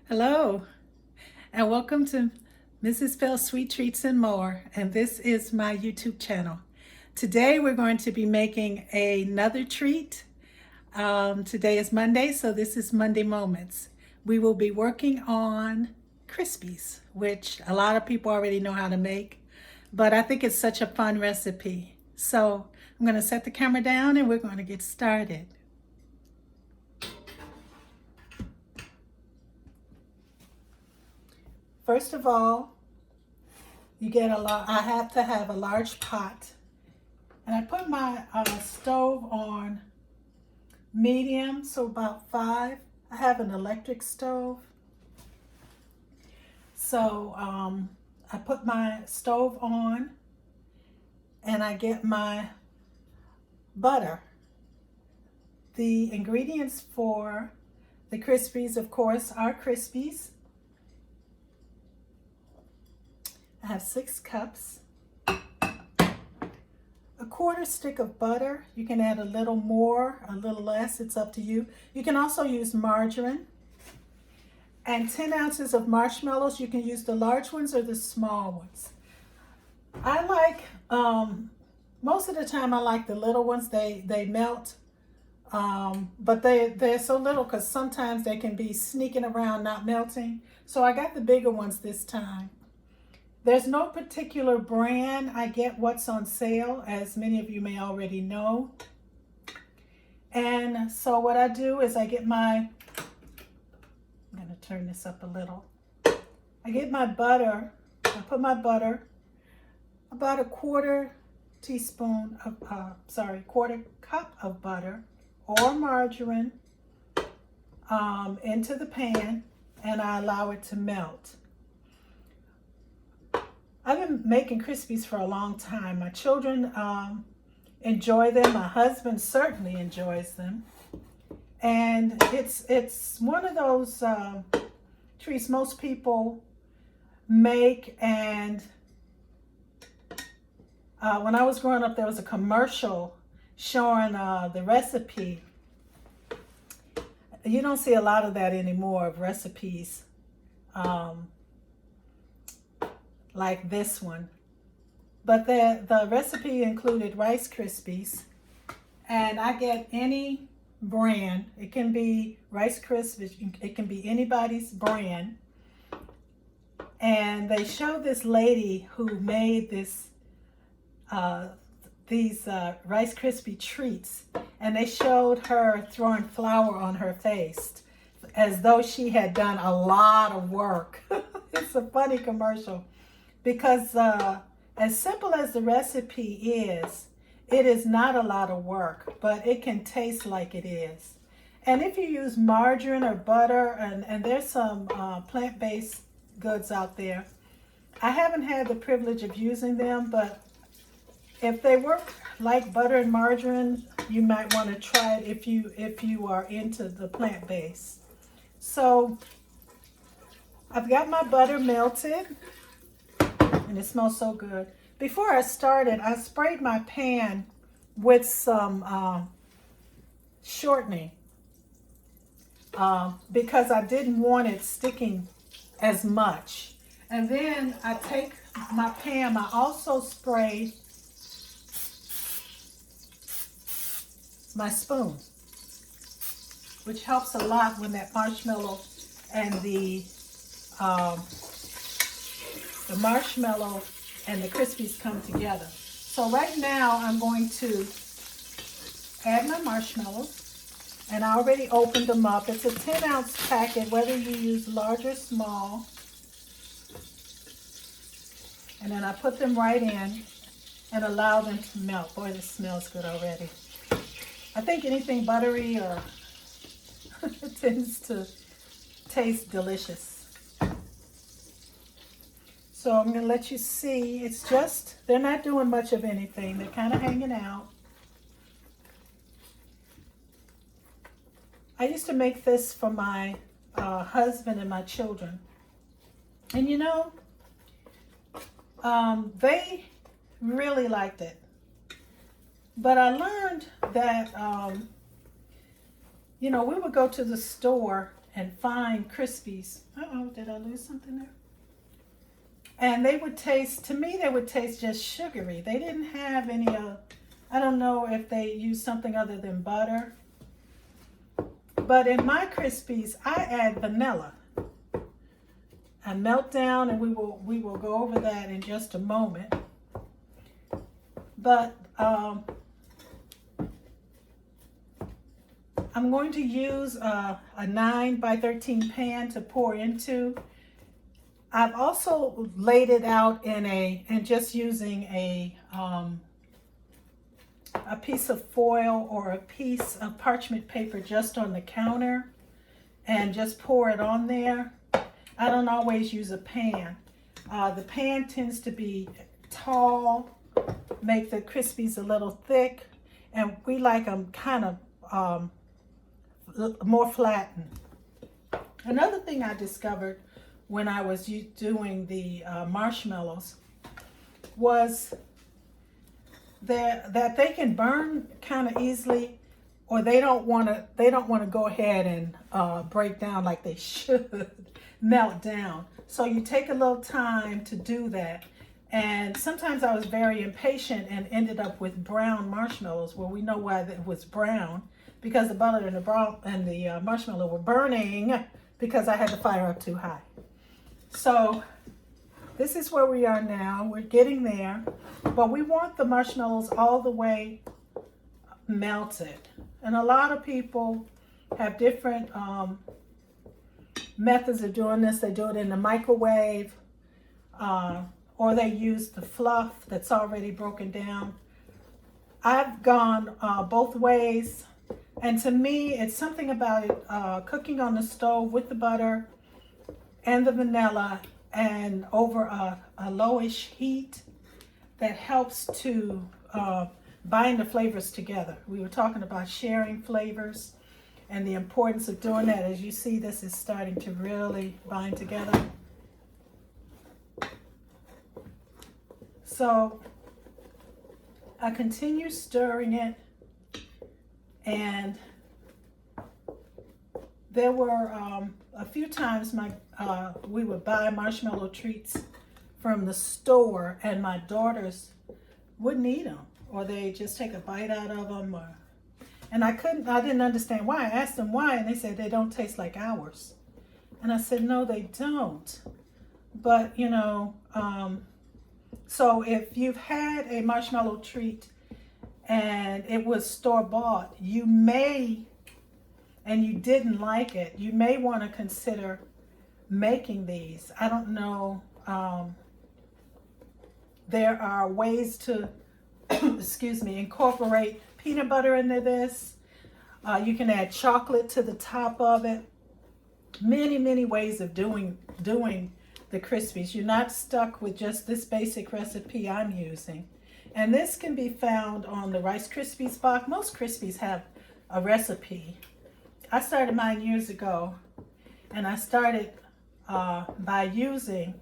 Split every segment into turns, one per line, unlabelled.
Hello, and welcome to Mrs. Bell's Sweet Treats and More, and this is my YouTube channel. Today we're going to be making another treat. Today is Monday, so this is Monday Moments. We will be working on Krispies, which a lot of people already know how to make, but I think it's such a fun recipe. So I'm going to set the camera down and we're going to get started. First of all, you get I have to have a large pot. And I put my stove on medium, so about 5. I have an electric stove. So I put my stove on and I get my butter. The ingredients for the Krispies, of course, are Krispies. I have 6 cups, a 1/4 stick of butter. You can add a little more, a little less, it's up to you. You can also use margarine. And 10 ounces of marshmallows. You can use the large ones or the small ones. I like, most of the time I like the little ones. They melt, but they're so little because sometimes they can be sneaking around not melting. So I got the bigger ones this time. There's no particular brand. I get what's on sale, as many of you may already know. And so what I do is I get I'm going to turn this up a little. I get my butter. I put my butter, about a 1/4 teaspoon of, 1/4 cup of butter or margarine into the pan, and I allow it to melt. I've been making Krispies for a long time. My children enjoy them. My husband certainly enjoys them. And it's one of those treats most people make. And when I was growing up, there was a commercial showing the recipe. You don't see a lot of that anymore, of recipes like this one. But the recipe included Rice Krispies, and I get any brand. It can be Rice Krispies, it can be anybody's brand. And they showed this lady who made these Rice Krispie treats, and they showed her throwing flour on her face as though she had done a lot of work. It's a funny commercial. Because as simple as the recipe is, it is not a lot of work, but it can taste like it is. And if you use margarine or butter, and there's some plant-based goods out there, I haven't had the privilege of using them, but if they work like butter and margarine, you might want to try it if you are into the plant-based. So I've got my butter melted. And it smells so good. Before I started, I sprayed my pan with some shortening because I didn't want it sticking as much. And then I take my pan, I also spray my spoon, which helps a lot when that marshmallow and the marshmallow and the Krispies come together. So right now I'm going to add my marshmallows, and I already opened them up. It's a 10-ounce packet, whether you use large or small. And then I put them right in and allow them to melt. Boy, this smells good already. I think anything buttery or tends to taste delicious. So I'm going to let you see. It's just, they're not doing much of anything. They're kind of hanging out. I used to make this for my husband and my children. And you know, they really liked it. But I learned that, you know, we would go to the store and find Krispies. Uh-oh, did I lose something there? And they would taste, to me, they would taste just sugary. They didn't have any, I don't know if they used something other than butter. But in my Krispies, I add vanilla. I melt down, and we will go over that in just a moment. But I'm going to use a 9 by 13 pan to pour into. I've also laid it out and just using a piece of foil or a piece of parchment paper just on the counter and just pour it on there. I don't always use a pan. The pan tends to be tall, make the Krispies a little thick, and we like them kind of more flattened. Another thing I discovered when I was doing the marshmallows was that they can burn kind of easily, or they don't want to go ahead and break down like they should, melt down. So you take a little time to do that. And sometimes I was very impatient and ended up with brown marshmallows. Well, we know why it was brown, because the butter and the marshmallow were burning because I had the fire up too high. So this is where we are now. We're getting there, but we want the marshmallows all the way melted. And a lot of people have different methods of doing this. They do it in the microwave, or they use the fluff that's already broken down. I've gone both ways, and to me, it's something about it cooking on the stove with the butter and the vanilla and over a lowish heat that helps to bind the flavors together. We were talking about sharing flavors and the importance of doing that. As you see, this is starting to really bind together. So I continue stirring it, and there were a few times we would buy marshmallow treats from the store, and my daughters wouldn't eat them, or they just take a bite out of them, and I didn't understand why. I asked them why, and they said they don't taste like ours. And I said, no, they don't. But you know, so if you've had a marshmallow treat and it was store-bought, you may, and you didn't like it, you may want to consider making these. I don't know. There are ways to, excuse me, incorporate peanut butter into this. You can add chocolate to the top of it. Many, many ways of doing the Krispies. You're not stuck with just this basic recipe I'm using. And this can be found on the Rice Krispies box. Most Krispies have a recipe. I started mine years ago, and I started by using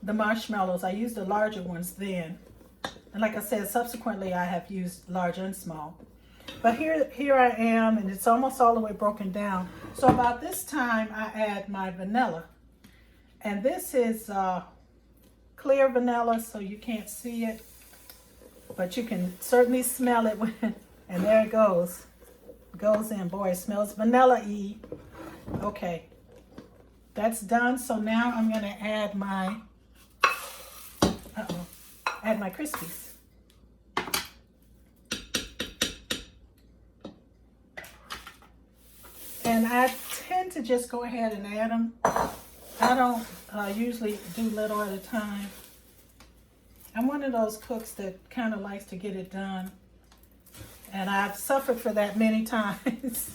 the marshmallows. I used the larger ones then. And like I said, subsequently I have used large and small. But here I am, and it's almost all the way broken down. So about this time I add my vanilla. And this is clear vanilla, so you can't see it, but you can certainly smell it and there it goes. It goes in. Boy, it smells vanilla-y. Okay, that's done. So now I'm going to add my Krispies. And I tend to just go ahead and add them. I don't usually do little at a time. I'm one of those cooks that kind of likes to get it done. And I've suffered for that many times.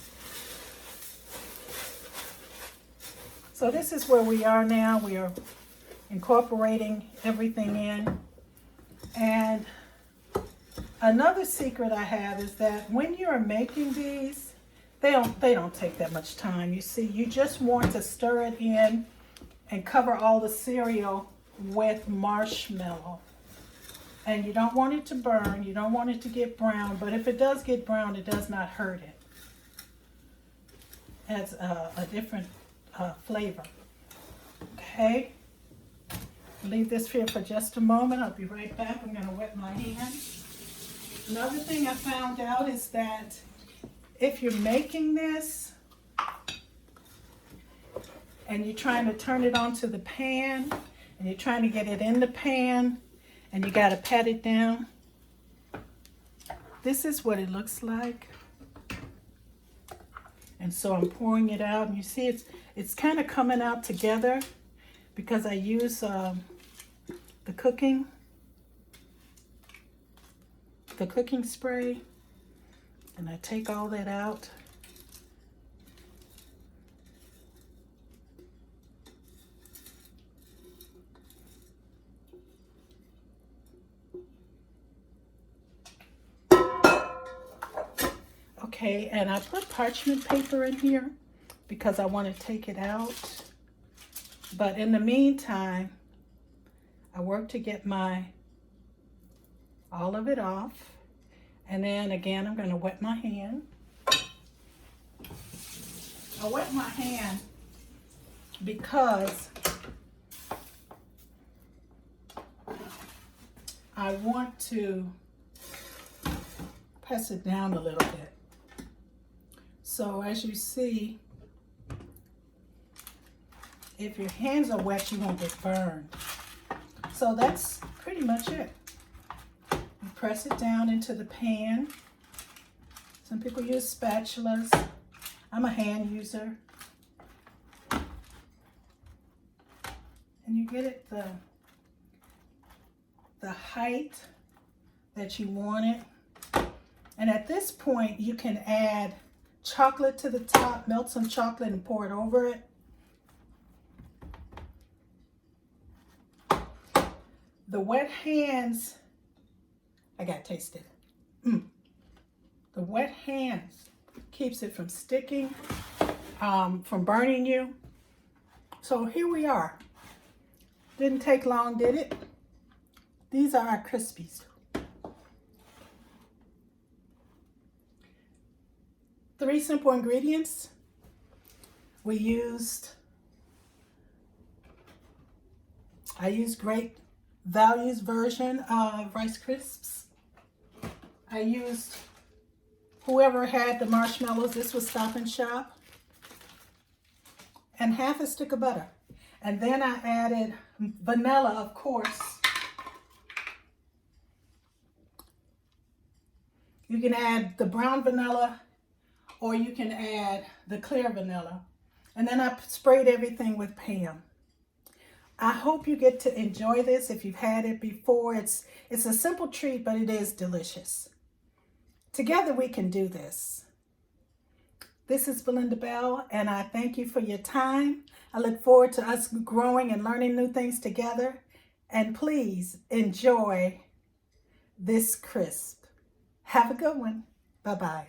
So this is where we are now. We are incorporating everything in. And another secret I have is that when you're making these, they don't take that much time. You see, you just want to stir it in and cover all the cereal with marshmallow. And you don't want it to burn, you don't want it to get brown, but if it does get brown, it does not hurt it. adds a different flavor. Okay, leave this here for just a moment. I'll be right back. I'm going to wet my hands. Another thing I found out is that if you're making this and you're trying to turn it onto the pan and you're trying to get it in the pan and you got to pat it down, this is what it looks like. And so I'm pouring it out, and you see it's kind of coming out together because I use the cooking spray, and I take all that out. Okay, and I put parchment paper in here because I want to take it out. But in the meantime, I work to get all of it off. And then again, I'm going to wet my hand. I wet my hand because I want to press it down a little bit. So as you see, if your hands are wet, you won't get burned. So that's pretty much it. You press it down into the pan. Some people use spatulas. I'm a hand user. And you get it the height that you want it. And at this point, you can add chocolate to the top, melt some chocolate and pour it over it. The wet hands, I got to taste it. The wet hands keeps it from sticking, from burning you. So here we are. Didn't take long, did it? These are our Krispies. 3 simple ingredients. I used Great Values version of Rice Crisps. I used whoever had the marshmallows. This was Stop and Shop. And half a stick of butter. And then I added vanilla, of course. You can add the brown vanilla, or you can add the clear vanilla. And then I sprayed everything with Pam. I hope you get to enjoy this if you've had it before. It's a simple treat, but it is delicious. Together we can do this. This is Belinda Bell, and I thank you for your time. I look forward to us growing and learning new things together. And please enjoy this crisp. Have a good one. Bye-bye.